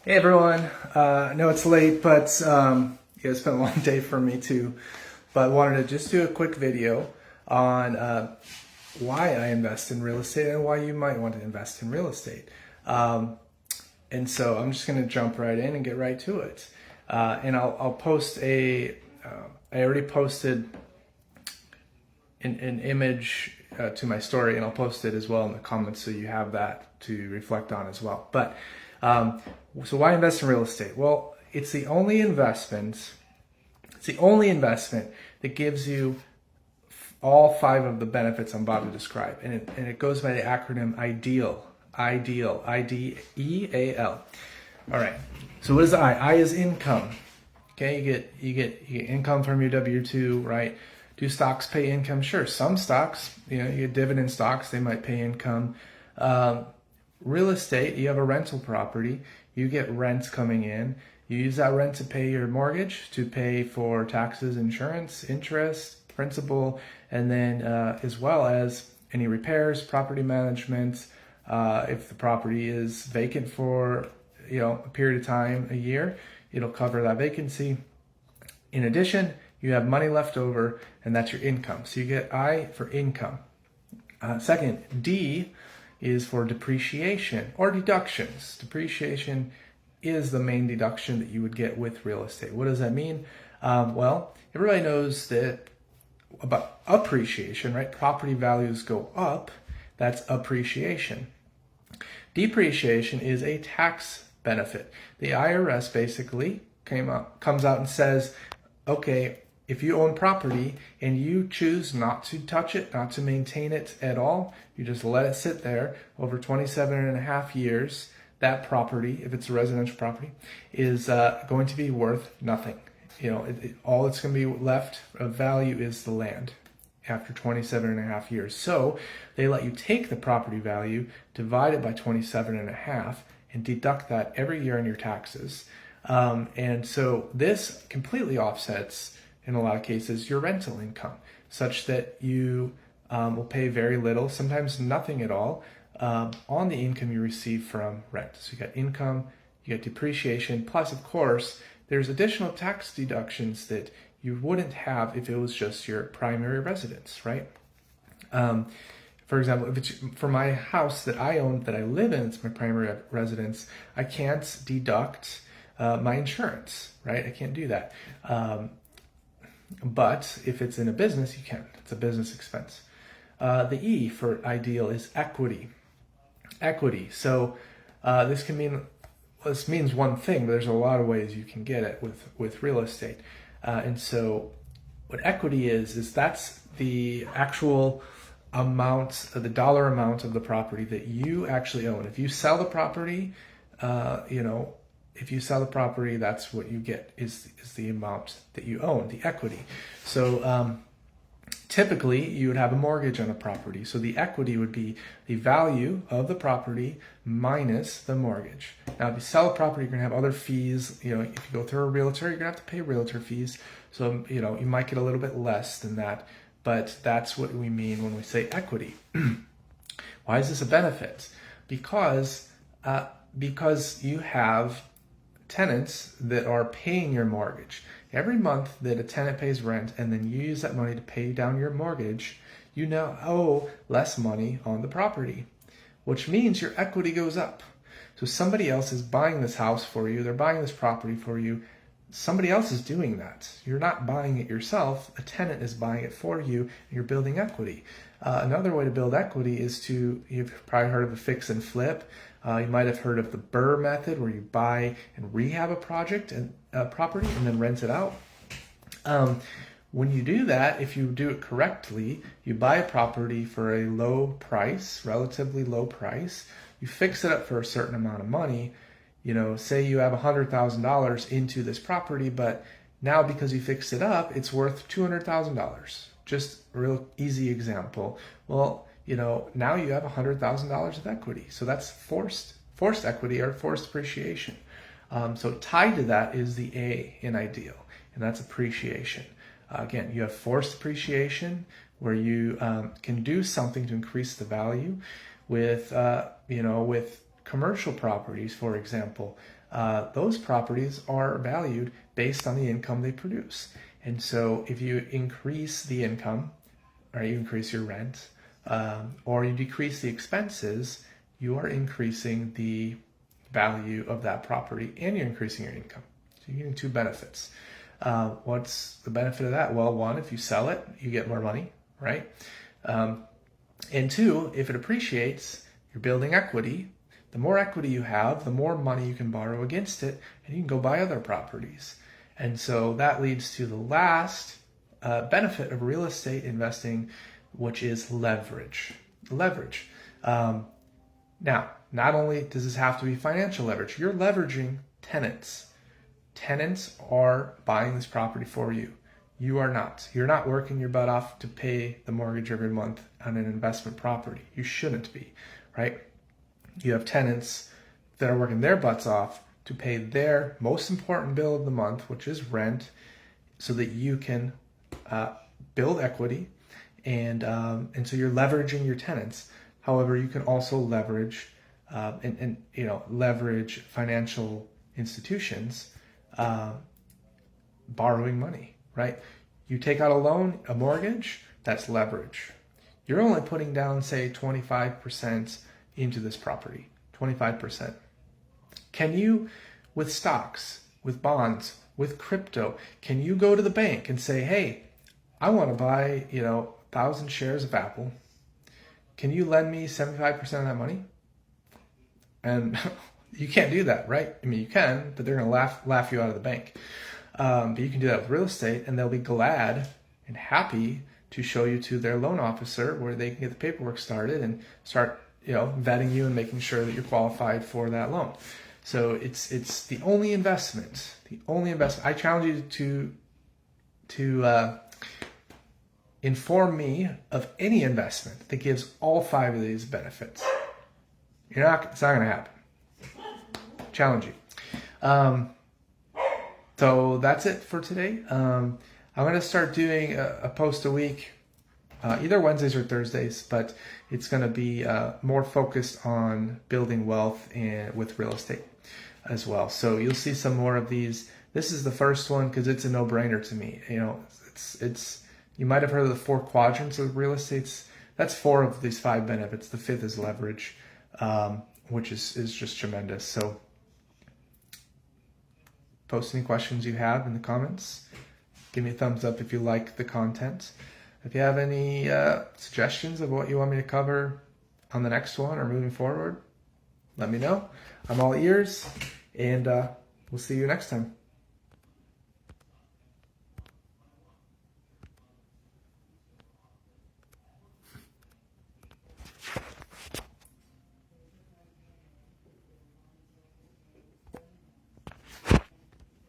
Hey everyone, I know it's late, but yeah, it's been a long day for me too. But wanted to just do a quick video on why I invest in real estate and why you might want to invest in real estate. And so I'm just going to jump right in and get right to it. And I'll post I already posted an image to my story, and I'll post it as well in the comments so you have that to reflect on as well. But so why invest in real estate? Well, it's the only investment. It's the only investment that gives you all five of the benefits I'm about to describe, and it goes by the acronym IDEAL. IDEAL. IDEAL. All right. So what is I? I is income. Okay, you get income from your W-2, right? Do stocks pay income? Sure, some stocks, you get dividend stocks, they might pay income. Real estate, you have a rental property, you get rents coming in. You use that rent to pay your mortgage, to pay for taxes, insurance, interest, principal, and then as well as any repairs, property management. If the property is vacant for a period of time, a year, it'll cover that vacancy. In addition, you have money left over, and that's your income. So you get I for income. Second, D is for depreciation or deductions. Depreciation is the main deduction that you would get with real estate. What does that mean? Well, everybody knows that about appreciation, right? Property values go up. That's appreciation. Depreciation is a tax benefit. The IRS basically comes out and says, okay, if you own property and you choose not to touch it, not to maintain it at all, you just let it sit there over 27 and a half years, that property, if it's a residential property, is going to be worth nothing. All that's going to be left of value is the land after 27 and a half years. So they let you take the property value, divide it by 27 and a half, and deduct that every year in your taxes. And so this completely offsets, in a lot of cases, your rental income, such that you will pay very little, sometimes nothing at all, on the income you receive from rent. So you got income, you get depreciation, plus of course, there's additional tax deductions that you wouldn't have if it was just your primary residence, right? For example, if it's for my house that I own, that I live in, it's my primary residence, I can't deduct my insurance, right? I can't do that. But if it's in a business, you can. It's a business expense. The E for ideal is equity. Equity. So this means one thing, but there's a lot of ways you can get it with real estate. And so what equity is that's the actual amount, the dollar amount of the property that you actually own. If you sell the property, if you sell the property, that's what you get is the amount that you own, the equity. So typically you would have a mortgage on a property. So the equity would be the value of the property minus the mortgage. Now, if you sell a property, you're going to have other fees. If you go through a realtor, you're going to have to pay realtor fees. So, you might get a little bit less than that, but that's what we mean when we say equity. Why is this a benefit? Because you have tenants that are paying your mortgage. Every month that a tenant pays rent and then you use that money to pay down your mortgage, you now owe less money on the property, which means your equity goes up. So somebody else is buying this house for you, they're buying this property for you. Somebody else is doing that. You're not buying it yourself. A tenant is buying it for you, and you're building equity. Another way to build equity is you've probably heard of a fix and flip. You might have heard of the BRRRR method, where you buy and rehab a property and then rent it out. When you do that, if you do it correctly, you buy a property for a low price, relatively low price. You fix it up for a certain amount of money. Say you have $100,000 into this property, but now because you fixed it up, it's worth $200,000. Just a real easy example. Well, now you have $100,000 of equity. So that's forced equity or forced appreciation. So tied to that is the A in ideal, and that's appreciation. Again, you have forced appreciation where you can do something to increase the value with commercial properties, for example, those properties are valued based on the income they produce. And so if you increase the income, or you increase your rent, or you decrease the expenses, you are increasing the value of that property and you're increasing your income. So you're getting two benefits. What's the benefit of that? Well, one, if you sell it, you get more money, right? And two, if it appreciates, you're building equity. The more equity you have, the more money you can borrow against it, and you can go buy other properties. And so that leads to the last benefit of real estate investing, which is leverage. Leverage. Now, not only does this have to be financial leverage, you're leveraging tenants. Tenants are buying this property for you. You are not. You're not working your butt off to pay the mortgage every month on an investment property. You shouldn't be, right? You have tenants that are working their butts off to pay their most important bill of the month, which is rent, so that you can build equity, and so you're leveraging your tenants. However, you can also leverage leverage financial institutions borrowing money, right? You take out a loan, a mortgage, that's leverage. You're only putting down, say, 25% into this property, 25%. Can you, with stocks, with bonds, with crypto, can you go to the bank and say, hey, I want to buy, 1,000 shares of Apple. Can you lend me 75% of that money? And you can't do that, right? I mean, you can, but they're going to laugh you out of the bank. But you can do that with real estate, and they'll be glad and happy to show you to their loan officer where they can get the paperwork started and start, vetting you and making sure that you're qualified for that loan. So it's the only investment. I challenge you to inform me of any investment that gives all 5 of these benefits. It's not going to happen. Challenge you. So that's it for today. I'm going to start doing a post a week, either Wednesdays or Thursdays, but it's going to be more focused on building wealth and with real estate as well. So you'll see some more of these. This is the first one because it's a no-brainer to me. It's you might have heard of the 4 quadrants of real estate. That's 4 of these 5 benefits. The 5th is leverage, which is just tremendous. So post any questions you have in the comments. Give me a thumbs up if you like the content. If you have any suggestions of what you want me to cover on the next one or moving forward, let me know. I'm all ears, and we'll see you next time.